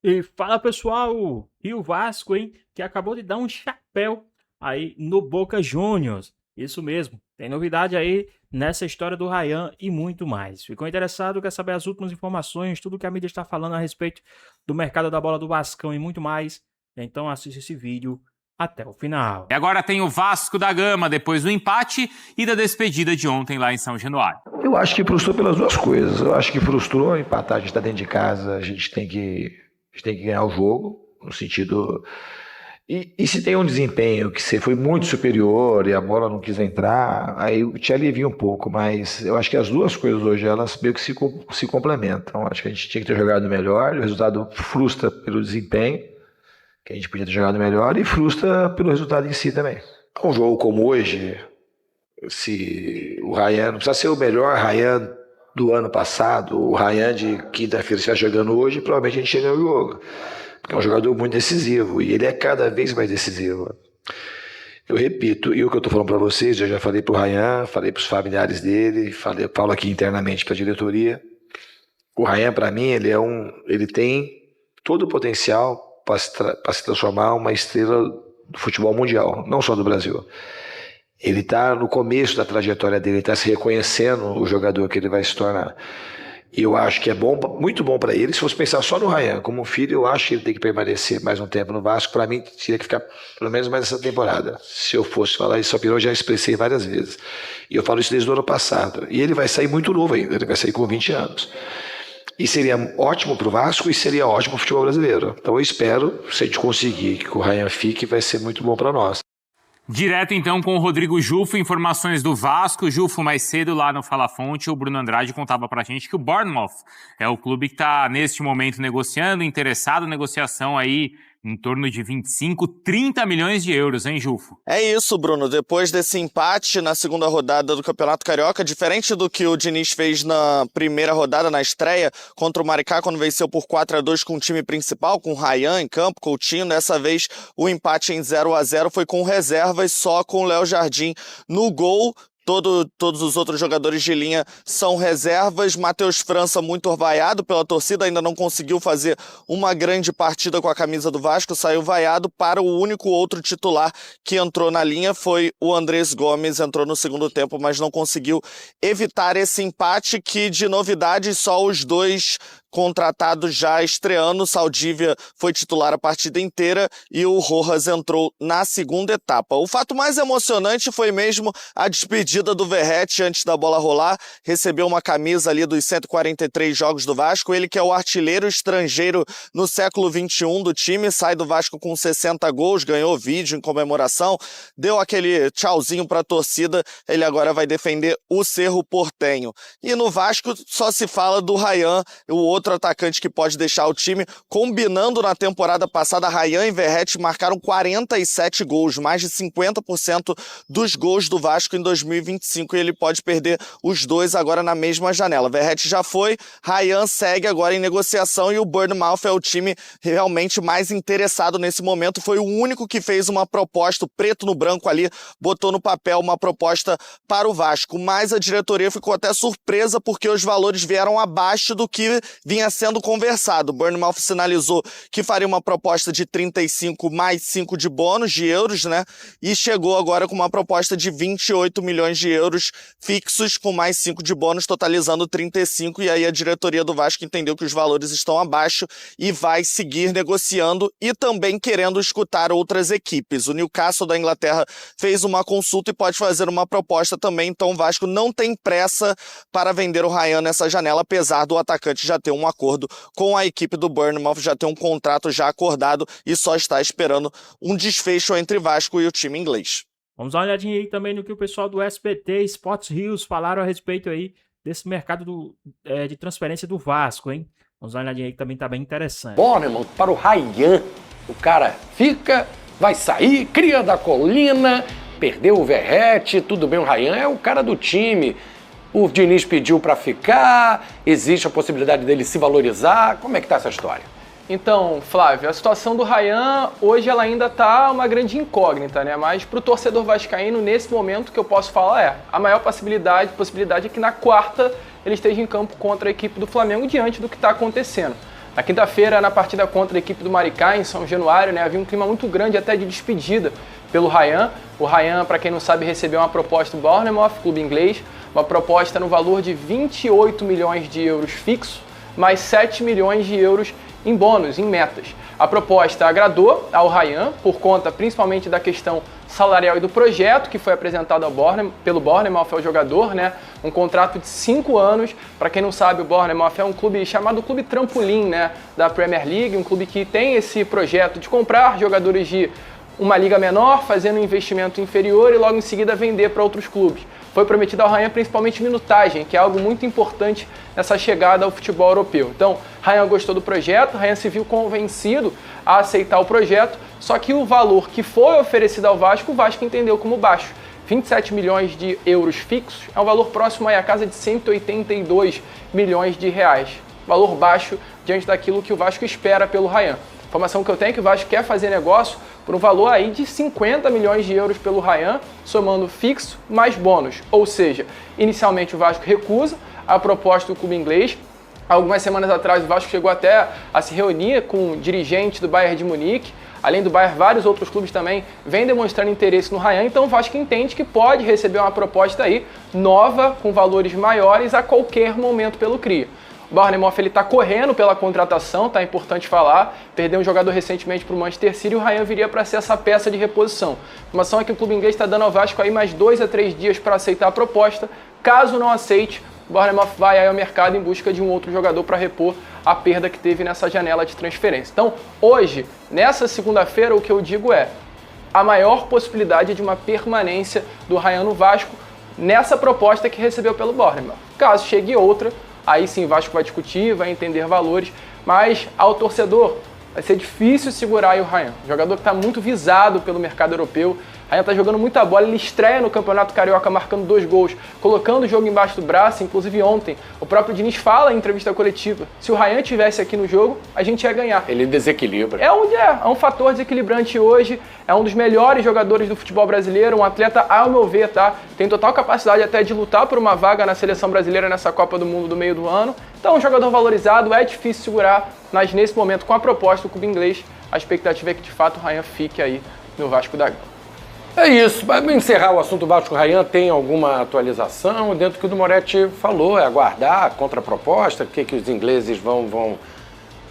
E fala pessoal, e o Vasco, hein, que acabou de dar um chapéu aí no Boca Juniors. Isso mesmo, tem novidade aí nessa história do Ryan e muito mais. Ficou interessado, quer saber as últimas informações, tudo que a mídia está falando a respeito do mercado da bola do Vascão e muito mais? Então assiste esse vídeo até o final. E agora tem o Vasco da Gama, depois do empate e da despedida de ontem lá em São Januário. Eu acho que frustrou pelas duas coisas. Eu acho que frustrou empatar, a gente está dentro de casa, a gente tem que ganhar o jogo, no sentido. E se tem um desempenho que você foi muito superior e a bola não quis entrar, aí te alivia um pouco, mas eu acho que as duas coisas hoje, elas meio que se complementam. Acho que a gente tinha que ter jogado melhor, o resultado frustra pelo desempenho, que a gente podia ter jogado melhor, e frustra pelo resultado em si também. Um jogo como hoje, se o Ryan não precisa ser o melhor Ryan do ano passado, o Ryan de quinta-feira está jogando hoje, provavelmente a gente ganhou o jogo, porque é um jogador muito decisivo e ele é cada vez mais decisivo. Eu repito, e o que eu estou falando para vocês, eu já falei para o Ryan, falei para os familiares dele, falo aqui internamente para a diretoria. O Ryan, para mim, ele tem todo o potencial para se transformar uma estrela do futebol mundial, não só do Brasil. Ele está no começo da trajetória dele, ele está se reconhecendo o jogador que ele vai se tornar. E eu acho que é bom, muito bom para ele. Se fosse pensar só no Ryan como um filho, eu acho que ele tem que permanecer mais um tempo no Vasco. Para mim, teria que ficar pelo menos mais essa temporada. Se eu fosse falar isso, eu já expressei várias vezes. E eu falo isso desde o ano passado. E ele vai sair muito novo ainda, ele vai sair com 20 anos. E seria ótimo para o Vasco e seria ótimo para o futebol brasileiro. Então eu espero, se a gente conseguir que o Ryan fique, vai ser muito bom para nós. Direto então com o Rodrigo Jufo, informações do Vasco. Jufo, mais cedo lá no Fala Fonte, o Bruno Andrade contava pra gente que o Bournemouth é o clube que tá neste momento negociando, interessado, negociação aí em torno de 25, 30 milhões de euros, hein, Jufo? É isso, Bruno. Depois desse empate na segunda rodada do Campeonato Carioca, diferente do que o Diniz fez na primeira rodada, na estreia, contra o Maricá, quando venceu por 4-2 com o time principal, com o Ryan em campo, Coutinho, dessa vez o empate em 0-0 foi com reservas, só com o Léo Jardim no gol. Todos os outros jogadores de linha são reservas. Matheus França, muito vaiado pela torcida, ainda não conseguiu fazer uma grande partida com a camisa do Vasco, saiu vaiado. Para o único outro titular que entrou na linha foi o Andrés Gomes, entrou no segundo tempo, mas não conseguiu evitar esse empate, que de novidade só os dois contratados já estreando. Saldívia foi titular a partida inteira e o Rojas entrou na segunda etapa. O fato mais emocionante foi mesmo a despedida do Verratti antes da bola rolar. Recebeu uma camisa ali dos 143 jogos do Vasco, ele que é o artilheiro estrangeiro no século XXI do time, sai do Vasco com 60 gols, ganhou vídeo em comemoração, deu aquele tchauzinho para a torcida. Ele agora vai defender o Cerro Porteño. E no Vasco só se fala do Ryan, o outro atacante que pode deixar o time. Combinando na temporada passada, Ryan e Verratti marcaram 47 gols, mais de 50% dos gols do Vasco em 2025, e ele pode perder os dois agora na mesma janela. Verratti já foi, Ryan segue agora em negociação, e o Bournemouth é o time realmente mais interessado nesse momento. Foi o único que fez uma proposta, preto no branco ali, botou no papel uma proposta para o Vasco, mas a diretoria ficou até surpresa porque os valores vieram abaixo do que vinha sendo conversado. O Bournemouth sinalizou que faria uma proposta de 35 mais 5 de bônus de euros, né? E chegou agora com uma proposta de 28 milhões de euros fixos com mais 5 de bônus, totalizando 35, e aí a diretoria do Vasco entendeu que os valores estão abaixo e vai seguir negociando e também querendo escutar outras equipes. O Newcastle da Inglaterra fez uma consulta e pode fazer uma proposta também, então o Vasco não tem pressa para vender o Ryan nessa janela, apesar do atacante já ter um acordo com a equipe do Bournemouth, já ter um contrato já acordado e só está esperando um desfecho entre Vasco e o time inglês. Vamos dar uma olhadinha aí também no que o pessoal do SBT Sports Rios falaram a respeito aí desse mercado de transferência do Vasco, hein? Vamos dar uma olhadinha aí que também tá bem interessante. Bournemouth para o Ryan. O cara fica, vai sair, cria da colina, perdeu o Verratti, tudo bem, o Ryan é o cara do time. O Diniz pediu para ficar, existe a possibilidade dele se valorizar. Como é que tá essa história? Então, Flávio, a situação do Ryan hoje ela ainda tá uma grande incógnita, né? Mas pro torcedor vascaíno, nesse momento, que eu posso falar a maior possibilidade é que na quarta ele esteja em campo contra a equipe do Flamengo diante do que está acontecendo. Na quinta-feira, na partida contra a equipe do Maricá, em São Januário, né, havia um clima muito grande até de despedida pelo Ryan. O Ryan, para quem não sabe, recebeu uma proposta do Bournemouth, clube inglês, uma proposta no valor de 28 milhões de euros fixo, mais 7 milhões de euros em bônus, em metas. A proposta agradou ao Ryan, por conta principalmente da questão salarial e do projeto que foi apresentado pelo Bournemouth ao jogador, né? Um contrato de 5 anos. Para quem não sabe, o Bournemouth é um clube chamado Clube Trampolim, né? Da Premier League, um clube que tem esse projeto de comprar jogadores de uma liga menor, fazendo um investimento inferior e logo em seguida vender para outros clubes. Foi prometido ao Ryan principalmente minutagem, que é algo muito importante nessa chegada ao futebol europeu. Então, Ryan gostou do projeto, Ryan se viu convencido a aceitar o projeto, só que o valor que foi oferecido ao Vasco, o Vasco entendeu como baixo. 27 milhões de euros fixos é um valor próximo aí à casa de 182 milhões de reais. Valor baixo diante daquilo que o Vasco espera pelo Ryan. Informação que eu tenho é que o Vasco quer fazer negócio por um valor aí de 50 milhões de euros pelo Ryan, somando fixo mais bônus. Ou seja, inicialmente o Vasco recusa a proposta do clube inglês. Algumas semanas atrás o Vasco chegou até a se reunir com dirigentes do Bayern de Munique. Além do Bayern, vários outros clubes também vêm demonstrando interesse no Ryan. Então o Vasco entende que pode receber uma proposta aí nova, com valores maiores a qualquer momento pelo CRIA. O Bournemouth está correndo pela contratação, tá importante falar. Perdeu um jogador recentemente para o Manchester City e o Ryan viria para ser essa peça de reposição. A informação é que o clube inglês está dando ao Vasco aí mais 2 a 3 dias para aceitar a proposta. Caso não aceite, o Bournemouth vai aí ao mercado em busca de um outro jogador para repor a perda que teve nessa janela de transferência. Então, hoje, nessa segunda-feira, o que eu digo é a maior possibilidade de uma permanência do Ryan no Vasco nessa proposta que recebeu pelo Bournemouth. Caso chegue outra, aí sim o Vasco vai discutir, vai entender valores, mas ao torcedor vai ser difícil segurar aí o Ryan. Um jogador que está muito visado pelo mercado europeu. O Ryan está jogando muita bola, ele estreia no Campeonato Carioca marcando 2 gols, colocando o jogo embaixo do braço. Inclusive ontem, o próprio Diniz fala em entrevista coletiva, se o Ryan estivesse aqui no jogo, a gente ia ganhar. Ele desequilibra. É um fator desequilibrante hoje, é um dos melhores jogadores do futebol brasileiro, um atleta, ao meu ver, tá? Tem total capacidade até de lutar por uma vaga na seleção brasileira nessa Copa do Mundo do meio do ano. Então, um jogador valorizado, é difícil segurar, mas nesse momento, com a proposta do clube inglês, a expectativa é que de fato o Ryan fique aí no Vasco da Gama. É isso. Para encerrar o assunto Vasco Ryan, tem alguma atualização? Dentro do que o Moretti falou, é aguardar a contraproposta, o que os ingleses vão... O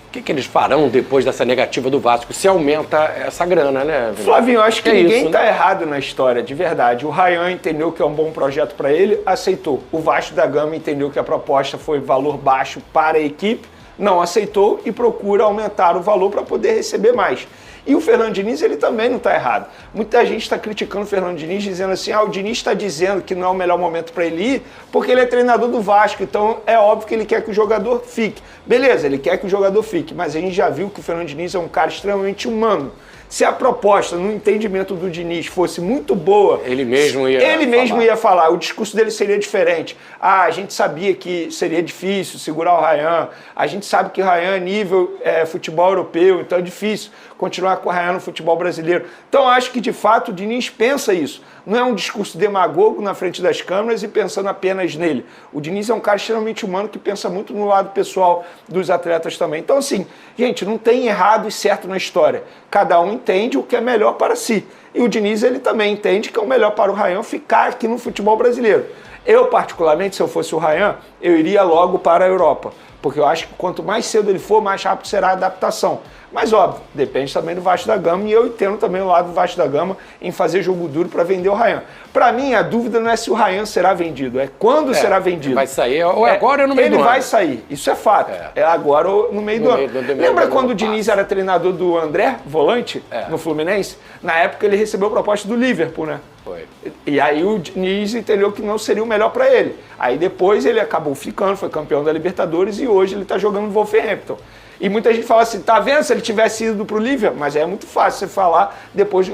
que eles farão depois dessa negativa do Vasco? Se aumenta essa grana, né, Vini? Flavinho, eu acho que ninguém isso, está né? errado na história, de verdade. O Ryan entendeu que é um bom projeto para ele, aceitou. O Vasco da Gama entendeu que a proposta foi valor baixo para a equipe, não aceitou e procura aumentar o valor para poder receber mais. E o Fernando Diniz, ele também não está errado. Muita gente está criticando o Fernando Diniz, dizendo assim, o Diniz está dizendo que não é o melhor momento para ele ir, porque ele é treinador do Vasco, então é óbvio que ele quer que o jogador fique. Beleza, ele quer que o jogador fique, mas a gente já viu que o Fernando Diniz é um cara extremamente humano. Se a proposta, no entendimento do Diniz, fosse muito boa, Ele mesmo ia falar, o discurso dele seria diferente. A gente sabia que seria difícil segurar o Ryan, a gente sabe que o Ryan é nível futebol europeu, então é difícil continuar com o Ryan no futebol brasileiro. Então acho que de fato o Diniz pensa isso. Não é um discurso demagogo na frente das câmeras e pensando apenas nele. O Diniz é um cara extremamente humano que pensa muito no lado pessoal dos atletas também. Então assim, gente, não tem errado e certo na história. Cada um entende o que é melhor para si. E o Diniz, ele também entende que é o melhor para o Ryan ficar aqui no futebol brasileiro. Eu, particularmente, se eu fosse o Ryan, eu iria logo para a Europa. Porque eu acho que quanto mais cedo ele for, mais rápido será a adaptação. Mas, óbvio, depende também do Vasco da Gama, e eu entendo também o lado do Vasco da Gama em fazer jogo duro para vender o Ryan. Para mim, a dúvida não é se o Ryan será vendido, é quando será vendido. Vai sair ou agora ou no meio do ano. Ele vai sair, isso é fato. É agora ou no meio do ano. Lembra quando o Diniz era treinador do André, volante, no Fluminense? Na época ele recebeu a proposta do Liverpool, né? Foi. E aí o Diniz entendeu que não seria o melhor para ele. Aí depois ele acabou ficando, foi campeão da Libertadores e hoje ele está jogando no Wolverhampton. E muita gente fala assim, tá vendo se ele tivesse ido pro Liverpool? Mas é muito fácil você falar depois do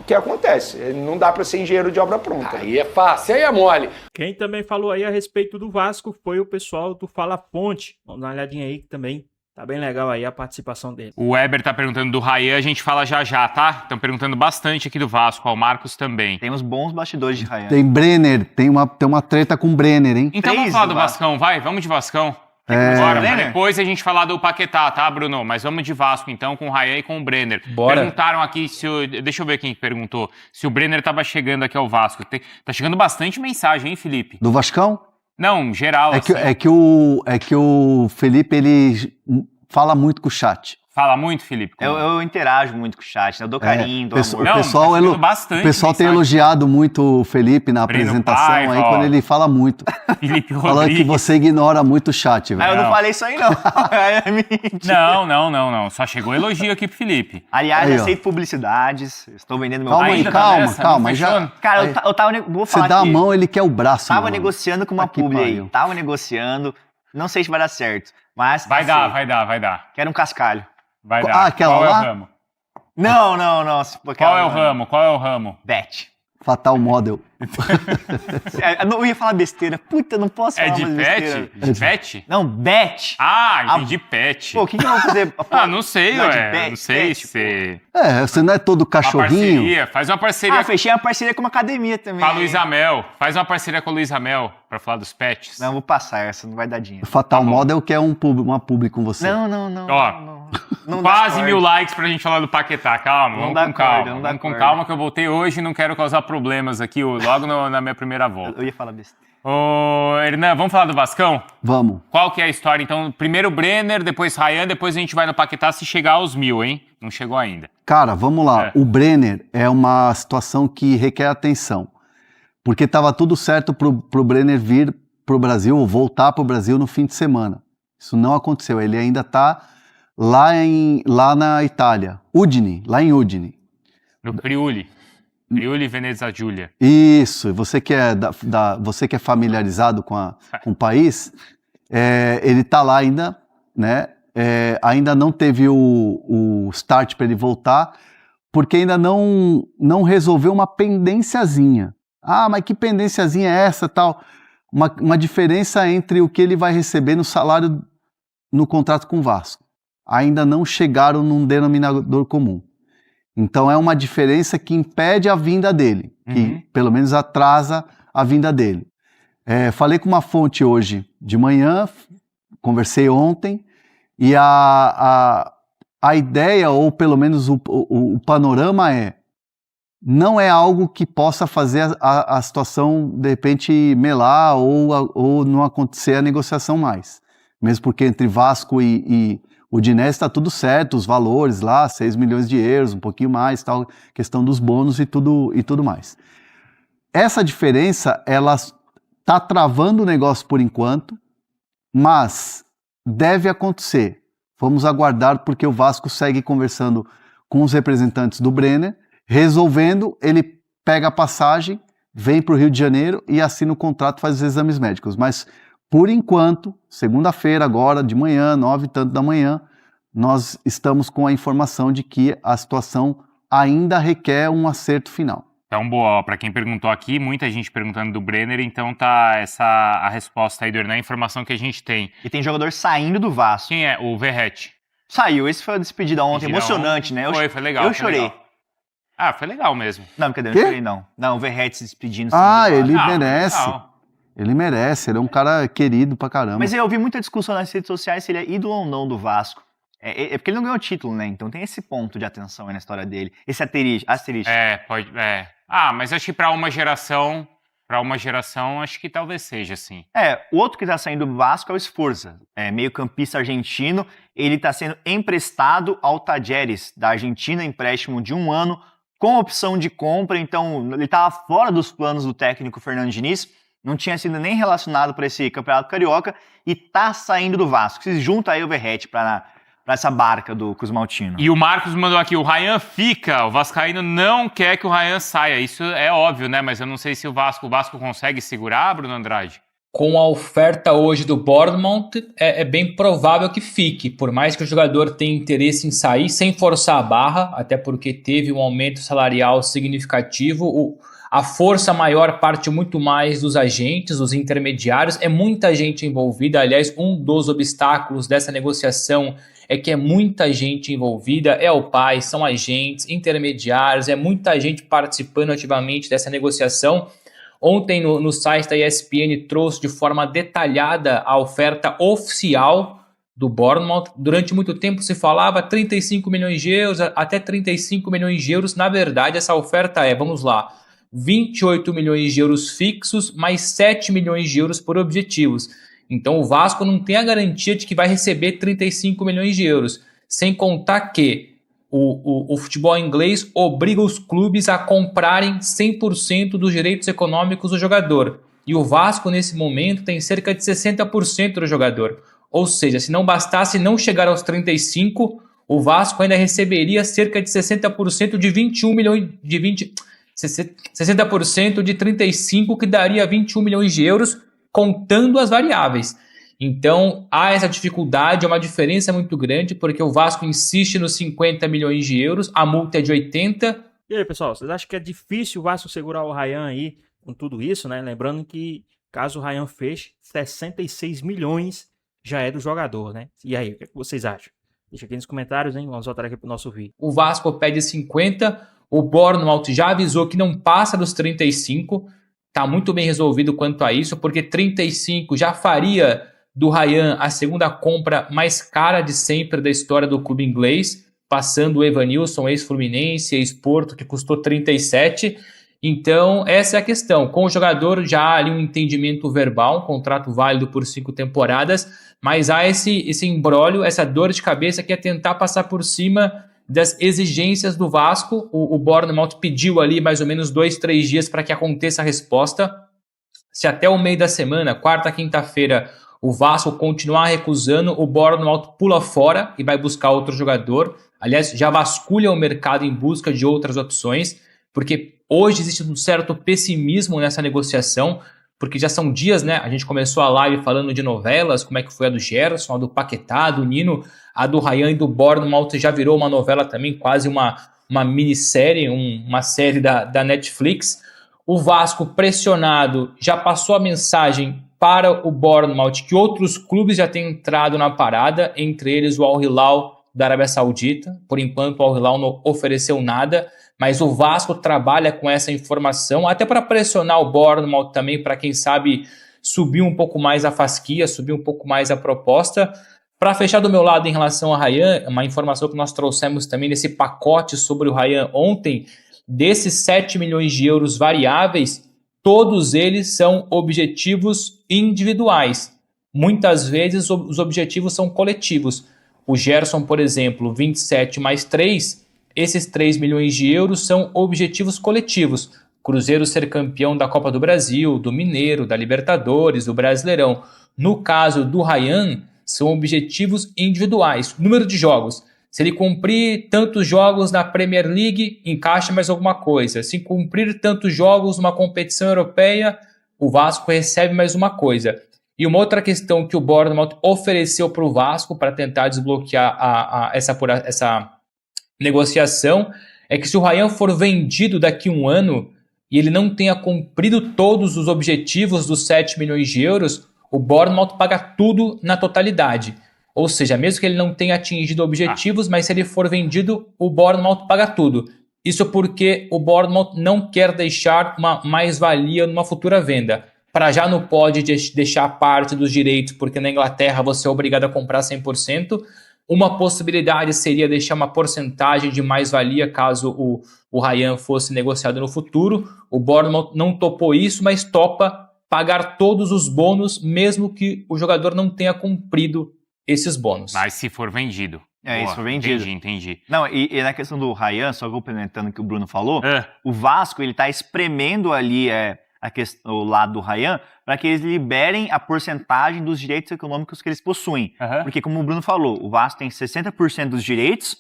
que acontece. Não dá para ser engenheiro de obra pronta. Aí é fácil, aí é mole. Quem também falou aí a respeito do Vasco foi o pessoal do Fala Fonte. Vamos dar uma olhadinha aí que também tá bem legal aí a participação dele. O Weber tá perguntando do Ryan, a gente fala já já, tá? Estão perguntando bastante aqui do Vasco, o Marcos também. Temos bons bastidores de Ryan. Tem Brenner, tem uma treta com Brenner, hein? Então vamos 3 falar do do Vascão, vai? Vamos de Vascão. Bora, depois a gente falar do Paquetá, tá, Bruno? Mas vamos de Vasco, então, com o Rayan e com o Brenner. Bora. Perguntaram aqui se o... Deixa eu ver quem perguntou. Se o Brenner tava chegando aqui ao Vasco. Tá chegando bastante mensagem, hein, Felipe? Do Vascão? Não, geral, É assim. que o Felipe, ele fala muito com o chat. Fala muito, Felipe? Eu interajo muito com o chat, né? Eu dou carinho, dou amor. Não, O pessoal, tá chegando bastante o pessoal tem mensagem. elogiado muito o Felipe na Breno apresentação, Paiva, aí quando ó. ele fala muito. Felipe Falando que Rodrigues. você ignora muito o chat, Ah, velho. eu não falei isso aí, não. É mentira. Não. Só chegou elogio aqui pro Felipe. Aliás, Aí, ó. aceito publicidades. Estou vendendo meu Calma aí, Ainda tá calma, nessa? calma. Não fechou? Já, Cara, eu tava. Vou você falar dá a aqui. mão, ele quer o braço. Tava mano. negociando com uma Tá que publi aí. pariu. Tava negociando. Não sei se vai dar certo. Mas. Vai aceito. dar. Quero um cascalho. Vai Ah, dar. aquela Qual é lá? o ramo? Não. Qual é o ramo? Bet. Fatal Model. Eu não ia falar besteira. Puta, não posso É falar de mais besteira. pet? De pet? Não, bet. Ah, entendi pet. Pô, o que eu vou fazer? Ah, não sei, Não, de ué. pet, Não sei pet. se você... Você não é todo Uma cachorrinho? parceria. Faz uma parceria Fechei uma parceria com uma academia também. com a Luísa Mel. Faz uma parceria com a Luísa Mel pra falar dos pets. Não, vou passar essa, não vai dar dinheiro. Fatal Tá bom. Model quer uma publi com você. Não. Ó, Não dá Quase corda. 1000 likes pra gente falar do Paquetá. Calma, Não vamos dá com corda, calma. não dá Vamos com corda. calma que eu voltei hoje e não quero causar problemas aqui logo na minha primeira volta. Eu ia falar besteira. Ô, Hernan, vamos falar do Vascão? Vamos. Qual que é a história? Então, primeiro Brenner, depois Rayan, depois a gente vai no Paquetá se chegar aos 1000, hein? Não chegou ainda. Cara, vamos lá. É. O Brenner é uma situação que requer atenção. Porque estava tudo certo pro Brenner vir pro Brasil, ou voltar pro Brasil no fim de semana. Isso não aconteceu. Ele ainda está lá na Itália. Udine, lá em Udine. No Friuli. Friuli Venezia Giulia. Isso. Você que é, você que é familiarizado com o país, ele está lá ainda, né? Ainda não teve o start para ele voltar, porque ainda não resolveu uma pendênciazinha. Ah, mas que pendênciazinha é essa, tal? Uma diferença entre o que ele vai receber no salário no contrato com o Vasco. Ainda não chegaram num denominador comum. Então é uma diferença que impede a vinda dele, que pelo menos atrasa a vinda dele. Falei com uma fonte hoje de manhã, conversei ontem, e a ideia, ou pelo menos o panorama não é algo que possa fazer a situação, de repente, melar ou não acontecer a negociação mais. Mesmo porque entre Vasco e o Udinese está tudo certo, os valores lá, 6 milhões de euros, um pouquinho mais, tal, questão dos bônus e tudo mais. Essa diferença, ela está travando o negócio por enquanto, mas deve acontecer. Vamos aguardar, porque o Vasco segue conversando com os representantes do Brenner, resolvendo, ele pega a passagem, vem para o Rio de Janeiro e assina o contrato, faz os exames médicos. Mas, por enquanto, segunda-feira agora, de manhã, 9h da manhã, nós estamos com a informação de que a situação ainda requer um acerto final. Então, boa, para quem perguntou aqui, muita gente perguntando do Brenner, então tá a resposta aí do Hernan, a informação que a gente tem. E tem jogador saindo do Vasco. Quem é? O Verratti. Saiu, esse foi a despedida ontem, Despedida emocionante, né? Foi legal. Eu foi chorei. legal. Ah, foi legal mesmo. Não, brincadeira, Quê? não chorei não. Não, o Verratti se despedindo. Ele Ah, merece. legal. Ele merece, ele é um cara querido pra caramba. Mas eu ouvi muita discussão nas redes sociais se ele é ídolo ou não do Vasco. É porque ele não ganhou título, né? Então tem esse ponto de atenção aí na história dele. Esse asterisco. Pode. Ah, mas acho que para uma geração, acho que talvez seja assim. O outro que tá saindo do Vasco é o Sforza, meio-campista argentino. Ele tá sendo emprestado ao Talleres, da Argentina, empréstimo de 1 ano, com opção de compra. Então, ele tava fora dos planos do técnico Fernando Diniz, não tinha sido nem relacionado para esse Campeonato Carioca e tá saindo do Vasco. Se junta aí o Verratti para essa barca do Cruz Maltino. E o Marcos mandou aqui, o Rayan fica, o vascaíno não quer que o Rayan saia. Isso é óbvio, né? Mas eu não sei se o Vasco consegue segurar, Bruno Andrade? Com a oferta hoje do Bournemouth, é bem provável que fique, por mais que o jogador tenha interesse em sair, sem forçar a barra, até porque teve um aumento salarial significativo. A força maior parte muito mais dos agentes, dos intermediários, é muita gente envolvida. Aliás, um dos obstáculos dessa negociação é que é muita gente envolvida, é o pai, são agentes, intermediários, é muita gente participando ativamente dessa negociação. Ontem no site da ESPN trouxe de forma detalhada a oferta oficial do Bournemouth. Durante muito tempo se falava 35 milhões de euros, até 35 milhões de euros. Na verdade, essa oferta vamos lá, 28 milhões de euros fixos, mais 7 milhões de euros por objetivos. Então o Vasco não tem a garantia de que vai receber 35 milhões de euros. Sem contar que o futebol inglês obriga os clubes a comprarem 100% dos direitos econômicos do jogador. E o Vasco, nesse momento, tem cerca de 60% do jogador. Ou seja, se não bastasse não chegar aos 35, o Vasco ainda receberia cerca de 60% de 21 milhões... 60% de 35, que daria 21 milhões de euros, contando as variáveis. Então, há essa dificuldade, é uma diferença muito grande, porque o Vasco insiste nos 50 milhões de euros, a multa é de 80. E aí, pessoal, vocês acham que é difícil o Vasco segurar o Ryan aí com tudo isso, né? Lembrando que, caso o Ryan feche, 66 milhões já é do jogador, né? E aí, o que vocês acham? Deixa aqui nos comentários, hein? Vamos voltar aqui pro nosso vídeo. O Vasco pede 50, o Bournemouth já avisou que não passa dos 35, tá muito bem resolvido quanto a isso, porque 35 já faria do Ryan a segunda compra mais cara de sempre da história do clube inglês, passando o Evanilson, ex-Fluminense, ex-Porto, que custou 37. Então, essa é a questão. Com o jogador já há ali um entendimento verbal, um contrato válido por 5 temporadas, mas há esse imbróglio, essa dor de cabeça que é tentar passar por cima das exigências do Vasco. O Bournemouth pediu ali mais ou menos 2-3 dias para que aconteça a resposta. Se até o meio da semana, quarta, quinta-feira, o Vasco continuar recusando, o Bournemouth pula fora e vai buscar outro jogador. Aliás, já vasculha o mercado em busca de outras opções, porque hoje existe um certo pessimismo nessa negociação, porque já são dias, né? A gente começou a live falando de novelas, como é que foi a do Gerson, a do Paquetá, do Nino, a do Ryan e do Bournemouth já virou uma novela também, quase uma minissérie, uma série da Netflix. O Vasco, pressionado, já passou a mensagem para o Bournemouth que outros clubes já têm entrado na parada, entre eles o Al Hilal da Arábia Saudita. Por enquanto o Al Hilal não ofereceu nada, mas o Vasco trabalha com essa informação, até para pressionar o Bournemouth também, para quem sabe subir um pouco mais a fasquia, subir um pouco mais a proposta. Para fechar do meu lado em relação ao Ryan, uma informação que nós trouxemos também nesse pacote sobre o Ryan ontem, desses 7 milhões de euros variáveis, todos eles são objetivos individuais. Muitas vezes os objetivos são coletivos. O Gerson, por exemplo, 27 mais 3, esses 3 milhões de euros são objetivos coletivos. Cruzeiro ser campeão da Copa do Brasil, do Mineiro, da Libertadores, do Brasileirão. No caso do Ryan, são objetivos individuais. Número de jogos. Se ele cumprir tantos jogos na Premier League, encaixa mais alguma coisa. Se cumprir tantos jogos numa competição europeia, o Vasco recebe mais uma coisa. E uma outra questão que o Bournemouth ofereceu para o Vasco para tentar desbloquear essa negociação é que se o Ryan for vendido daqui a um ano e ele não tenha cumprido todos os objetivos dos 7 milhões de euros, o Bournemouth paga tudo na totalidade. Ou seja, mesmo que ele não tenha atingido objetivos, mas se ele for vendido, o Bournemouth paga tudo. Isso porque o Bournemouth não quer deixar uma mais-valia numa futura venda. Para já não pode deixar parte dos direitos, porque na Inglaterra você é obrigado a comprar 100%. Uma possibilidade seria deixar uma porcentagem de mais-valia caso o Ryan fosse negociado no futuro. O Bournemouth não topou isso, mas topa pagar todos os bônus, mesmo que o jogador não tenha cumprido esses bônus. Mas se for vendido. Se for vendido. Entendi. Não, e na questão do Ryan, só complementando o que o Bruno falou, o Vasco ele tá espremendo ali o lado do Ryan para que eles liberem a porcentagem dos direitos econômicos que eles possuem. Porque, como o Bruno falou, o Vasco tem 60% dos direitos,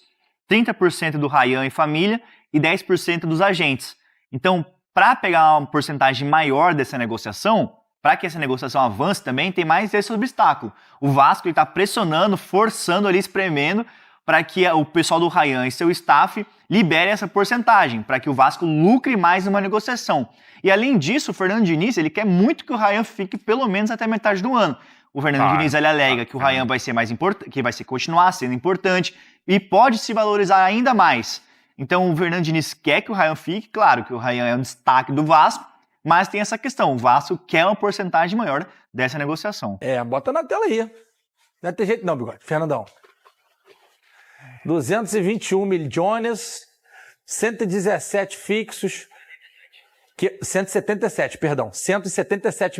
30% do Ryan e família e 10% dos agentes. Então, para pegar uma porcentagem maior dessa negociação, para que essa negociação avance também, tem mais esse obstáculo. O Vasco está pressionando, forçando ali, espremendo, para que o pessoal do Ryan e seu staff libere essa porcentagem, para que o Vasco lucre mais numa negociação. E além disso, o Fernando Diniz ele quer muito que o Ryan fique pelo menos até metade do ano. O Fernando Diniz ele alega que o Ryan vai ser mais importante, que vai continuar sendo importante e pode se valorizar ainda mais. Então o Fernando Diniz quer que o Ryan fique, claro que o Ryan é um destaque do Vasco, Mas tem essa questão, o Vasco quer uma porcentagem maior dessa negociação. Bota na tela aí. Não tem jeito não, Bigode. Fernandão. 221 milhões, 117 fixos, 177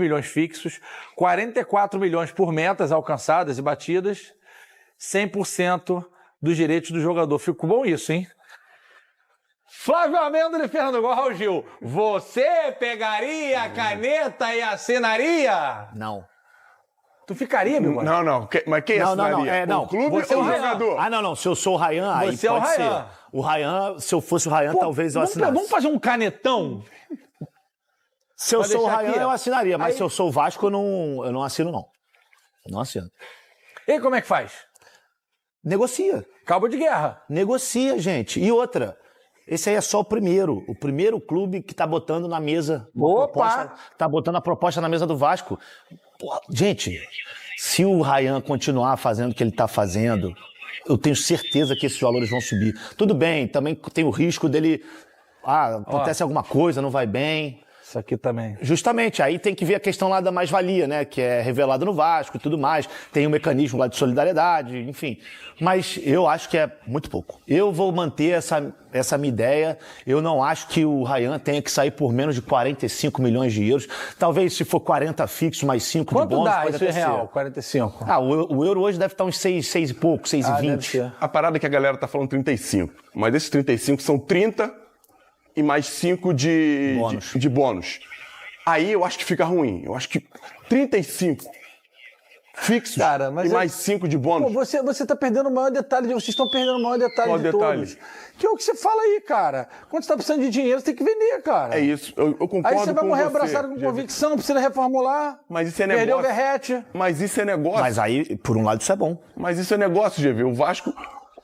milhões fixos, 44 milhões por metas alcançadas e batidas, 100% dos direitos do jogador. Ficou bom isso, hein? Flávio Amêndola e Fernando Raul Gil, você pegaria a caneta e assinaria? Não. Tu ficaria, meu irmão? Não. Mas quem assinaria? Não. O clube Você ou é o jogador? Não. Se eu sou o Rayan, aí Você pode é o ser. Rayan. O Rayan, se eu fosse o Rayan, talvez eu assinasse. Vamos fazer um canetão? Se eu sou o Rayan, eu assinaria. Mas Aí... se eu sou o Vasco, eu não assino, não. Eu não assino. E aí, como é que faz? Negocia. Cabo de guerra. Negocia, gente. E outra... Esse aí é só o primeiro clube que tá botando na mesa. Tá botando a proposta na mesa do Vasco. Pô, gente, se o Rayan continuar fazendo o que ele tá fazendo, eu tenho certeza que esses valores vão subir. Tudo bem, também tem o risco dele. Acontece alguma coisa, não vai bem. Isso aqui também. Justamente, aí tem que ver a questão lá da mais-valia, né? Que é revelado no Vasco e tudo mais. Tem um mecanismo lá de solidariedade, enfim. Mas eu acho que é muito pouco. Eu vou manter essa minha ideia. Eu não acho que o Rayan tenha que sair por menos de 45 milhões de euros. Talvez se for 40 fixo mais 5 de bônus. Quanto dá pode isso até em real? ser. 45? O euro hoje deve estar uns 6 e pouco, 6,20. A parada é que a galera tá falando 35. Mas esses 35 são 30... e mais 5 de bônus. Aí eu acho que fica ruim. Eu acho que 35 fixos e mais 5 de bônus. Pô, você tá perdendo o maior detalhe. Vocês estão perdendo o maior detalhe Qual de detalhe? todos. Que é o que você fala aí, cara. Quando você tá precisando de dinheiro, você tem que vender, cara. É isso. Eu concordo. Aí você vai com morrer você, abraçado com convicção, precisa reformular. Mas isso é negócio. Perdeu o verrete. Mas isso é negócio. Mas aí, por um lado, isso é bom. Mas isso é negócio, GV. O Vasco...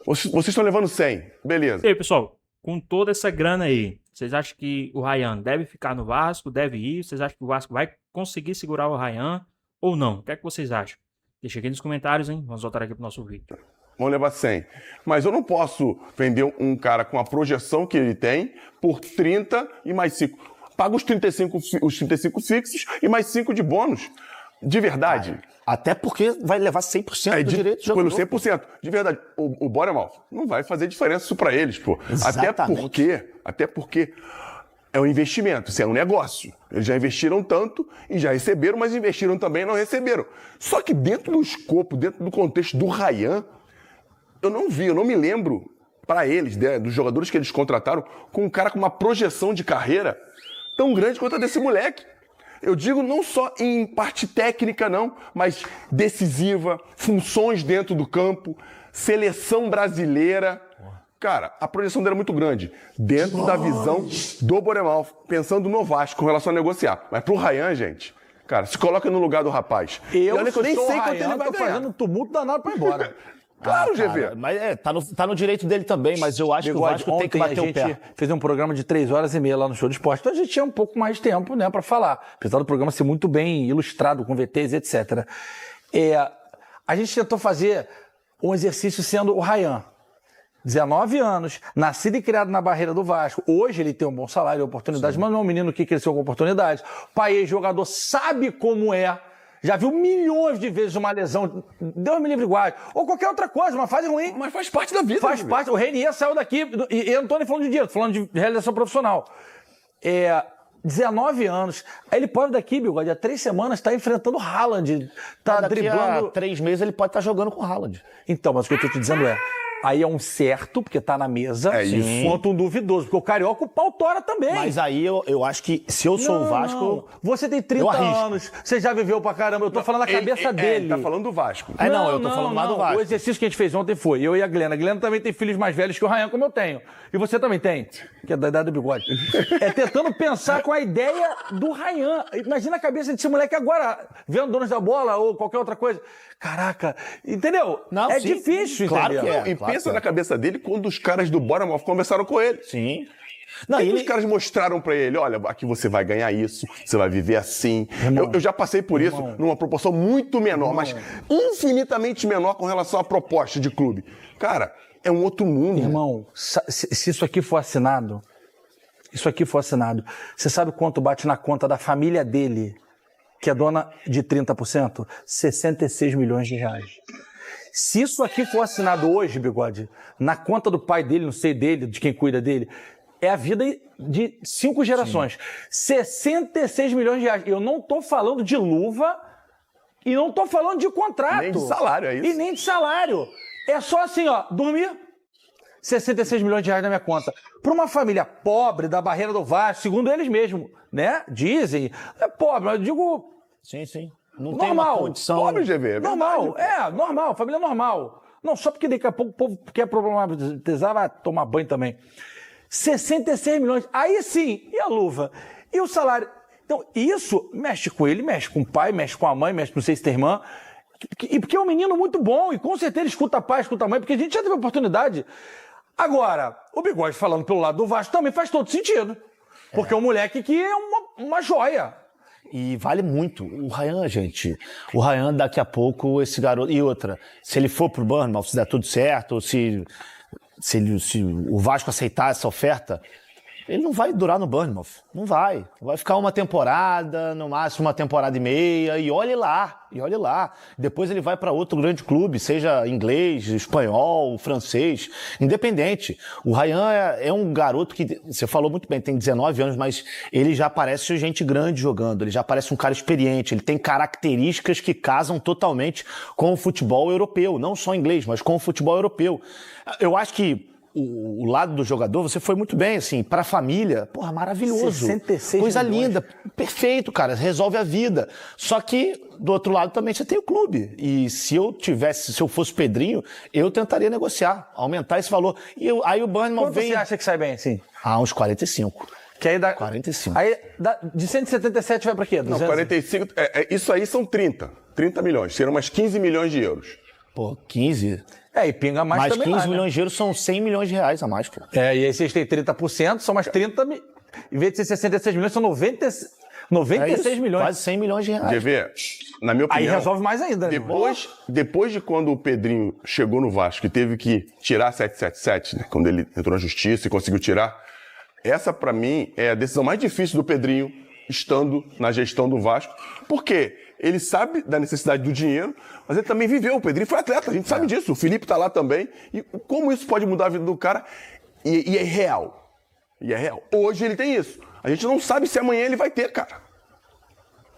Vocês estão levando 100. Beleza. E aí, pessoal, com toda essa grana aí, vocês acham que o Rayan deve ficar no Vasco, deve ir? Vocês acham que o Vasco vai conseguir segurar o Rayan ou não? O que é que vocês acham? Deixa aqui nos comentários, hein? Vamos voltar aqui pro nosso vídeo. Vamos levar 100. Mas eu não posso vender um cara com a projeção que ele tem por 30 e mais 5. Paga os 35 fixos e mais 5 de bônus. De verdade. Até porque vai levar 100% do direito do jogador. Pelo 100%. De verdade. O Bournemouth não vai fazer diferença isso pra eles, pô. Exatamente. Até porque é um investimento, isso é um negócio. Eles já investiram tanto e já receberam, mas investiram também e não receberam. Só que dentro do escopo, dentro do contexto do Rayan, eu não me lembro para eles, né, dos jogadores que eles contrataram, com um cara com uma projeção de carreira tão grande quanto a desse moleque. Eu digo não só em parte técnica, não, mas decisiva, funções dentro do campo, seleção brasileira. Cara, a projeção dele é muito grande. Dentro da visão do Bournemouth, pensando no Vasco com relação a negociar. Mas pro Rayan, gente, cara, se coloca no lugar do rapaz. E olha que eu nem sei quanto ele vai tô ganhar. fazendo um tumulto danado pra ir embora. Claro, cara, GV. Mas tá no direito dele também, mas eu acho que o Vasco tem que bater o pé. A gente fez um programa de 3 horas e meia lá no Show de Esporte, então a gente tinha um pouco mais de tempo, né, pra falar. Apesar do programa ser muito bem ilustrado, com VTs, etc. A gente tentou fazer um exercício sendo o Rayan. 19 anos, nascido e criado na barreira do Vasco. Hoje ele tem um bom salário e oportunidade, mas não é um menino que cresceu com oportunidade. Pai ex-jogador, sabe como é. Já viu milhões de vezes uma lesão, Deus me livre guarde, ou qualquer outra coisa, uma fase ruim. Mas faz parte da vida. Faz parte. O Renier saiu daqui, e eu não tô nem falando de dinheiro, tô falando de realização profissional. 19 anos. Aí ele pode daqui, Bigode, há 3 semanas tá enfrentando o Haaland, tá driblando. Há 3 meses ele pode estar jogando com o Haaland. Então, mas o que eu tô te dizendo aí é um certo, porque tá na mesa, quanto um duvidoso, porque o Carioca o pau tora também. Mas aí eu acho que se eu sou o Vasco... Não. Você tem 30 anos, você já viveu pra caramba, eu tô falando na cabeça dele. Ele tá falando do Vasco. Eu tô falando mais do Vasco. O exercício que a gente fez ontem foi, eu e a Glena. A Glena também tem filhos mais velhos que o Rayan, como eu tenho. E você também tem, que é da idade do Bigode. Tentando pensar com a ideia do Rayan. Imagina a cabeça desse moleque agora, vendo Donos da Bola ou qualquer outra coisa. Caraca, entendeu? Não, é sim, difícil, claro entendeu? que é. E pensa na cabeça dele quando os caras do Bournemouth conversaram com ele. Sim. Não, os caras mostraram pra ele, olha, aqui você vai ganhar isso, você vai viver assim. Eu já passei por isso numa proporção muito menor, mas infinitamente menor com relação à proposta de clube. Cara, é um outro mundo. Irmão, se isso aqui for assinado, isso aqui for assinado, você sabe quanto bate na conta da família dele, que é dona de 30%? 66 milhões de reais. Se isso aqui for assinado hoje, Bigode, na conta do pai dele, não sei dele, de quem cuida dele, é a vida de 5 gerações. Sim. 66 milhões de reais. Eu não estou falando de luva e não estou falando de contrato. Nem de salário, é isso. E nem de salário. É só assim, ó, dormir. 66 milhões de reais na minha conta. Para uma família pobre da Barreira do Vasco, segundo eles mesmos, né? Dizem, é pobre, mas eu digo... Sim. Não normal. tem uma condição... Pobre, GV, normal, normal, família normal. Não, só porque daqui a pouco o povo quer problematizar, vai tomar banho também. 66 milhões, aí sim, e a luva? E o salário? Então, isso mexe com ele, mexe com o pai, mexe com a mãe, mexe, não sei se tem irmã, e porque é um menino muito bom, e com certeza escuta pai, escuta a mãe, porque a gente já teve a oportunidade. Agora, o Bigode falando pelo lado do Vasco também faz todo sentido, porque é um moleque que é uma joia. E vale muito. O Ryan, gente, daqui a pouco, esse garoto... E outra, se ele for pro Bournemouth, se der tudo certo, ou se o Vasco aceitar essa oferta, ele não vai durar no Bournemouth. Não vai. Vai ficar uma temporada, no máximo uma temporada e meia, e olhe lá. Depois ele vai para outro grande clube, seja inglês, espanhol, francês, independente. O Ryan é um garoto que, você falou muito bem, tem 19 anos, mas ele já parece gente grande jogando, ele já parece um cara experiente, ele tem características que casam totalmente com o futebol europeu, não só inglês, mas com o futebol europeu. Eu acho que o lado do jogador, você foi muito bem, assim, pra família, porra, maravilhoso. 66 coisa milhões. linda, perfeito, cara, resolve a vida. Só que, do outro lado, também você tem o clube. E se eu fosse Pedrinho, eu tentaria negociar, aumentar esse valor. E aí o Bournemouth Quanto vem... você acha que sai bem, assim? Uns 45. Que aí dá... 45. Aí, de 177 vai pra quê? 200? Não, 45, isso aí são 30 milhões, serão mais 15 milhões de euros. Pô, 15... e pinga mais também 15 lá, milhões né? de euros são 100 milhões de reais a mais, pô. E aí vocês têm 30%, são mais 30 mil. Em vez de ser 66 milhões, são 96 milhões. Quase 100 milhões de reais. GV, na minha opinião... Aí resolve mais ainda. Né? Depois de quando o Pedrinho chegou no Vasco e teve que tirar 777, né, quando ele entrou na justiça e conseguiu tirar, essa pra mim é a decisão mais difícil do Pedrinho estando na gestão do Vasco, porque ele sabe da necessidade do dinheiro, mas ele também viveu. O Pedrinho foi atleta, a gente sabe disso. O Felipe tá lá também. E como isso pode mudar a vida do cara? E é real. Hoje ele tem isso. A gente não sabe se amanhã ele vai ter, cara.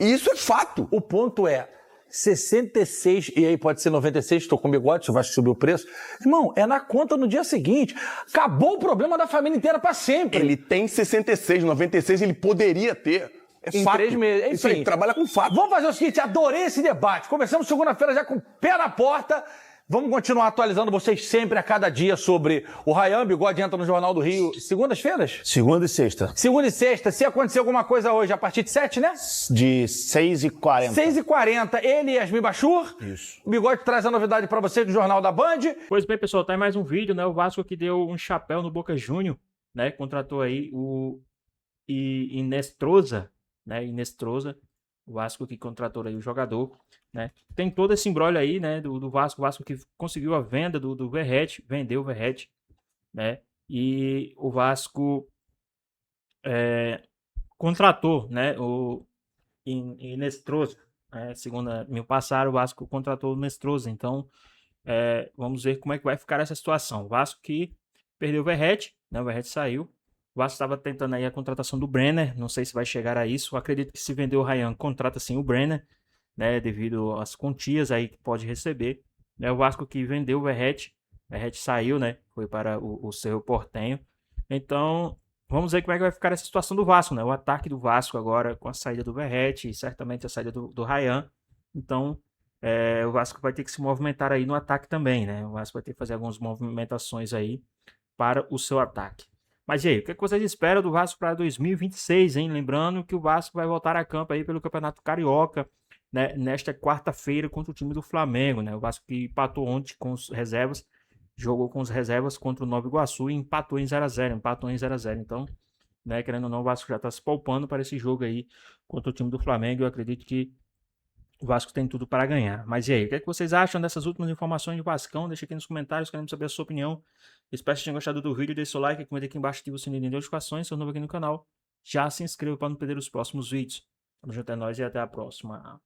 E isso é fato. O ponto é 66, e aí pode ser 96, estou com bigode, se o Vasco subir o preço. Irmão, é na conta no dia seguinte. Acabou o problema da família inteira para sempre. Ele tem 66, 96, ele poderia ter. É em fato. 3 meses. Enfim, isso aí, trabalha com fato. Vamos fazer o seguinte, adorei esse debate. Começamos segunda-feira já com o pé na porta. Vamos continuar atualizando vocês sempre a cada dia sobre o Ryan. Bigode entra no Jornal do Rio segundas-feiras? Segunda e sexta. Segunda e sexta. Se acontecer alguma coisa hoje, a partir de 7, né? De 6h40. 6h40. Ele e Yasmin Bachur. Isso. O Bigode traz a novidade pra vocês do Jornal da Band. Pois bem, pessoal, tá aí mais um vídeo, né? O Vasco que deu um chapéu no Boca Júnior, né? Contratou aí o Inestrosa, né? Inestrosa, o Vasco que contratou aí o jogador, né? Tem todo esse imbróglio aí, né? Do Vasco, o Vasco que conseguiu a venda do Verratti, vendeu o Verratti, né? E o Vasco contratou, né? O Inestrosa, né? Segundo me passaram, o Vasco contratou o Inestrosa. Então, vamos ver como é que vai ficar essa situação. O Vasco que perdeu o Verratti, né? O Verratti saiu. O Vasco estava tentando aí a contratação do Brenner, não sei se vai chegar a isso. Eu acredito que se vender o Ryan, contrata sim o Brenner, né, devido às quantias aí que pode receber. É o Vasco que vendeu o Verratti saiu, né, foi para o Cerro Porteño. Então, vamos ver como é que vai ficar essa situação do Vasco, né, o ataque do Vasco agora com a saída do Verratti e certamente a saída do Ryan. Então, o Vasco vai ter que se movimentar aí no ataque também, né, o Vasco vai ter que fazer algumas movimentações aí para o seu ataque. Mas e aí, o que vocês esperam do Vasco para 2026, hein? Lembrando que o Vasco vai voltar a campo aí pelo Campeonato Carioca, né? Nesta quarta-feira contra o time do Flamengo, né? O Vasco que empatou ontem com os reservas, jogou com os reservas contra o Nova Iguaçu e empatou em 0x0, Então, né, querendo ou não, o Vasco já está se poupando para esse jogo aí contra o time do Flamengo. Eu acredito que O Vasco tem tudo para ganhar. Mas e aí, o que é que vocês acham dessas últimas informações do Vascão? Deixa aqui nos comentários, queremos saber a sua opinião. Espero que tenham gostado do vídeo, deixe seu like, comenta aqui embaixo, ativa o sininho de notificações, se for novo aqui no canal. Já se inscreva para não perder os próximos vídeos. Tamo junto, é nóis e até a próxima.